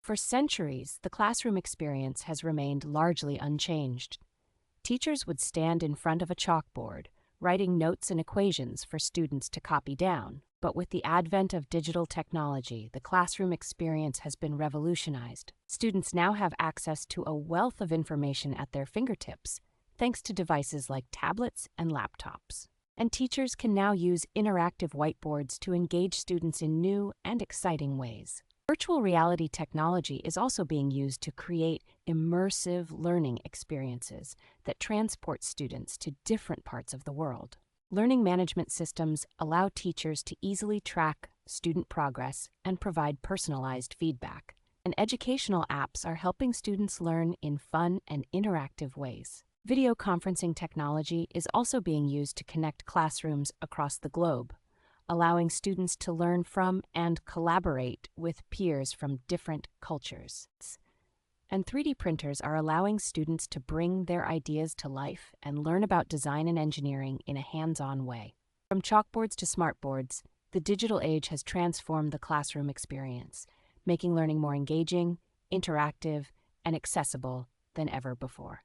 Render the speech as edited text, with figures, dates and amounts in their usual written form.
For centuries, the classroom experience has remained largely unchanged. Teachers would stand in front of a chalkboard, writing notes and equations for students to copy down. But with the advent of digital technology, the classroom experience has been revolutionized. Students now have access to a wealth of information at their fingertips, thanks to devices like tablets and laptops. And teachers can now use interactive whiteboards to engage students in new and exciting ways. Virtual reality technology is also being used to create immersive learning experiences that transport students to different parts of the world. Learning management systems allow teachers to easily track student progress and provide personalized feedback. And educational apps are helping students learn in fun and interactive ways. Video conferencing technology is also being used to connect classrooms across the globe, allowing students to learn from and collaborate with peers from different cultures. And 3D printers are allowing students to bring their ideas to life and learn about design and engineering in a hands-on way. From chalkboards to smartboards, the digital age has transformed the classroom experience, making learning more engaging, interactive, and accessible than ever before.